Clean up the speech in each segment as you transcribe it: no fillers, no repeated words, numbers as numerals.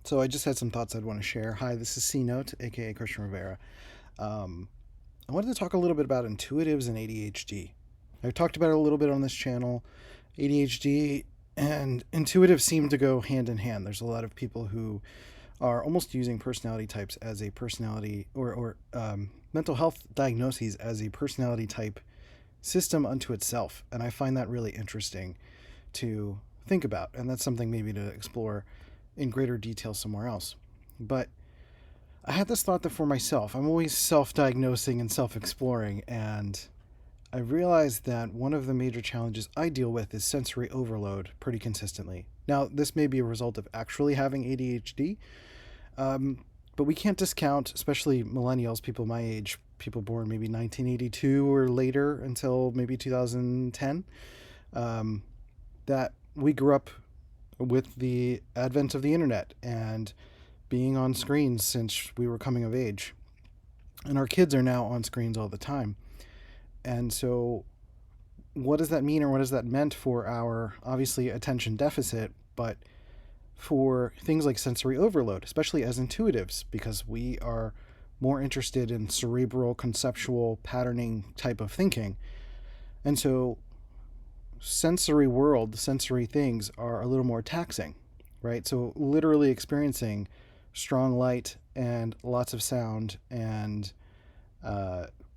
So I just had some thoughts I'd want to share. Hi, this is C Note, aka Christian Rivera. Um, I wanted to talk a little bit about intuitives and ADHD. I've talked about it a little bit on this channel. ADHD and intuitive seem to go hand in hand. There's a lot of people who are almost using personality types as a personality or mental health diagnoses as a personality type system unto itself. And I find that really interesting to think about. And that's something maybe to explore in greater detail somewhere else. But I had this thought that for myself, I'm always self diagnosing and self exploring. And I realized that one of the major challenges I deal with is sensory overload pretty consistently. Now, this may be a result of actually having ADHD, but we can't discount, especially millennials, people my age, people born maybe 1982 or later until maybe 2010, that we grew up with the advent of the internet and being on screens since we were coming of age. And our kids are now on screens all the time. And so, what does that mean, or what does that meant for our obviously attention deficit, but for things like sensory overload, especially as intuitives, because we are more interested in cerebral, conceptual, patterning type of thinking. And so, sensory things are a little more taxing, right? So, literally experiencing strong light and lots of sound and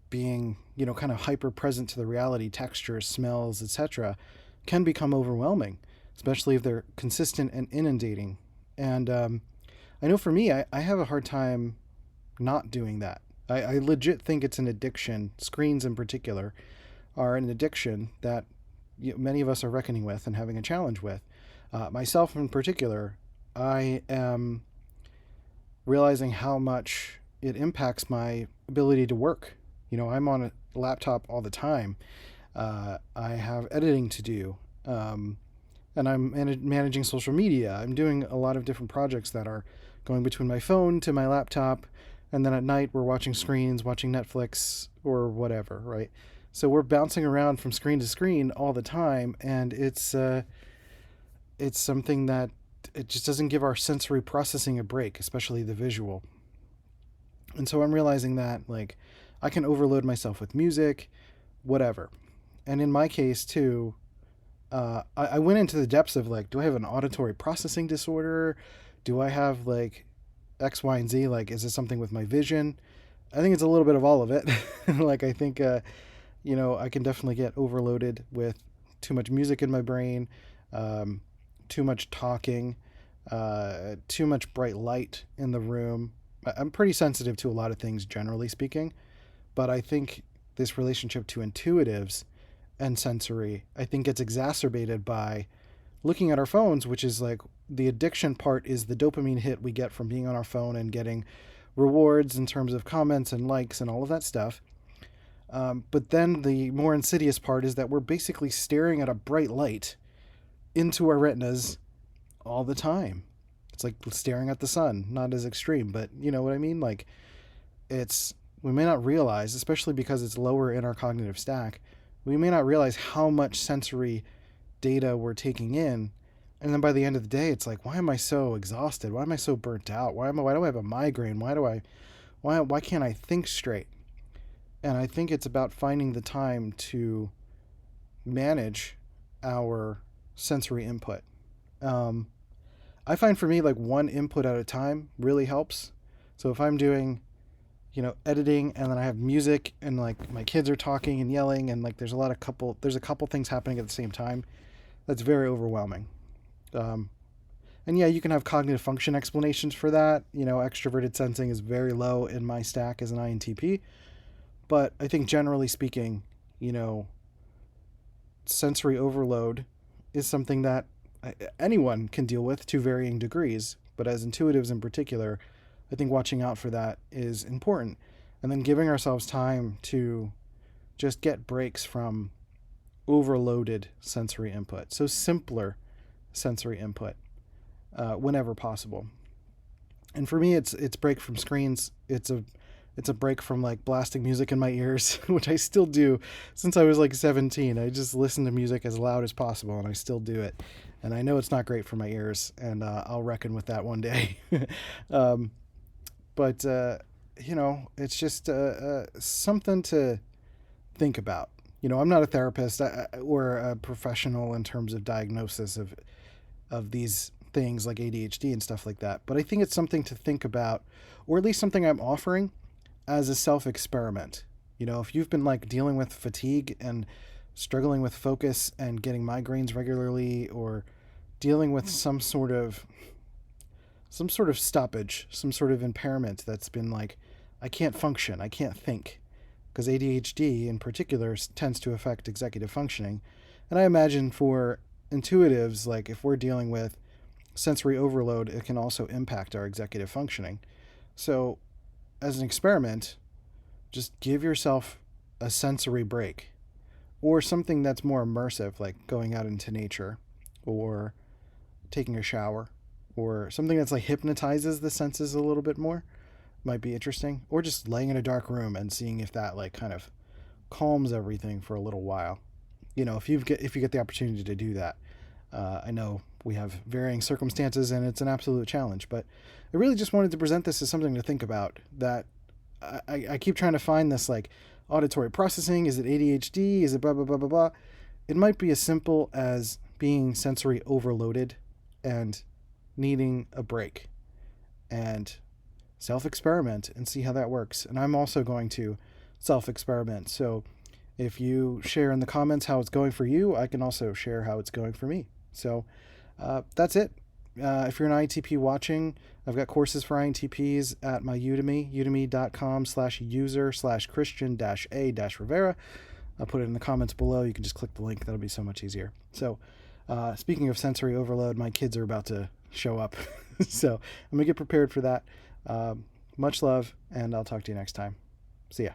being, kind of hyper present to the reality, textures, smells, etc., can become overwhelming, especially if they're consistent and inundating. And I know for me, I have a hard time not doing that. I legit think it's an addiction. Screens in particular are an addiction that many of us are reckoning with and having a challenge with. Myself in particular, I am realizing how much it impacts my ability to work. I'm on a laptop all the time. I have editing to do, and I'm managing social media. I'm doing a lot of different projects that are going between my phone to my laptop, and then at night we're watching screens, watching Netflix or whatever, right? So we're bouncing around from screen to screen all the time, and it's something that it just doesn't give our sensory processing a break, especially the visual. And so I'm realizing that I can overload myself with music, whatever. And in my case too, I went into the depths of do I have an auditory processing disorder? Do I have X, Y, and Z? Is it something with my vision? I think it's a little bit of all of it. I think, I can definitely get overloaded with too much music in my brain, too much talking, too much bright light in the room. I'm pretty sensitive to a lot of things, generally speaking, but I think this relationship to intuitives and sensory, I think gets exacerbated by looking at our phones, which is the addiction part is the dopamine hit we get from being on our phone and getting rewards in terms of comments and likes and all of that stuff. But then the more insidious part is that we're basically staring at a bright light into our retinas all the time. It's like staring at the sun, not as extreme, but you know what I mean? We may not realize, especially because it's lower in our cognitive stack, we may not realize how much sensory data we're taking in. And then by the end of the day, it's why am I so exhausted? Why am I so burnt out? Why do I have a migraine? Why can't I think straight? And I think it's about finding the time to manage our sensory input. I find for me, one input at a time really helps. So if I'm doing, editing and then I have music and my kids are talking and yelling and there's a couple things happening at the same time, that's very overwhelming. And yeah, you can have cognitive function explanations for that. Extroverted sensing is very low in my stack as an INTP. But I think generally speaking, sensory overload is something that anyone can deal with to varying degrees. But as intuitives in particular, I think watching out for that is important. And then giving ourselves time to just get breaks from overloaded sensory input. So simpler sensory input whenever possible. And for me, it's break from screens. It's a It's a break from like blasting music in my ears, which I still do since I was like 17. I just listen to music as loud as possible, and I still do it. And I know it's not great for my ears, and I'll reckon with that one day. um, but it's just something to think about. I'm not a therapist or a professional in terms of diagnosis of these things like ADHD and stuff like that. But I think it's something to think about, or at least something I'm offering as a self experiment. If you've been like dealing with fatigue and struggling with focus and getting migraines regularly, or dealing with some sort of stoppage, some sort of impairment that's been like, I can't function, I can't think, because ADHD in particular tends to affect executive functioning. And I imagine for intuitives, like if we're dealing with sensory overload, it can also impact our executive functioning. So, as an experiment, just give yourself a sensory break, or something that's more immersive, like going out into nature, or taking a shower, or something that's like hypnotizes the senses a little bit more. Might be interesting. Or just laying in a dark room and seeing if that like kind of calms everything for a little while. If you get the opportunity to do that. I know we have varying circumstances and it's an absolute challenge, but I really just wanted to present this as something to think about. That I keep trying to find this like auditory processing. Is it ADHD? Is it blah blah blah blah blah? It might be as simple as being sensory overloaded and needing a break, and self experiment and see how that works. And I'm also going to self experiment. So if you share in the comments how it's going for you, I can also share how it's going for me. So that's it. If you're an INTP watching, I've got courses for INTPs at my Udemy, udemy.com/user/Christian-A-Rivera. I'll put it in the comments below. You can just click the link. That'll be so much easier. So speaking of sensory overload, my kids are about to show up. So I'm going to get prepared for that. Much love, and I'll talk to you next time. See ya.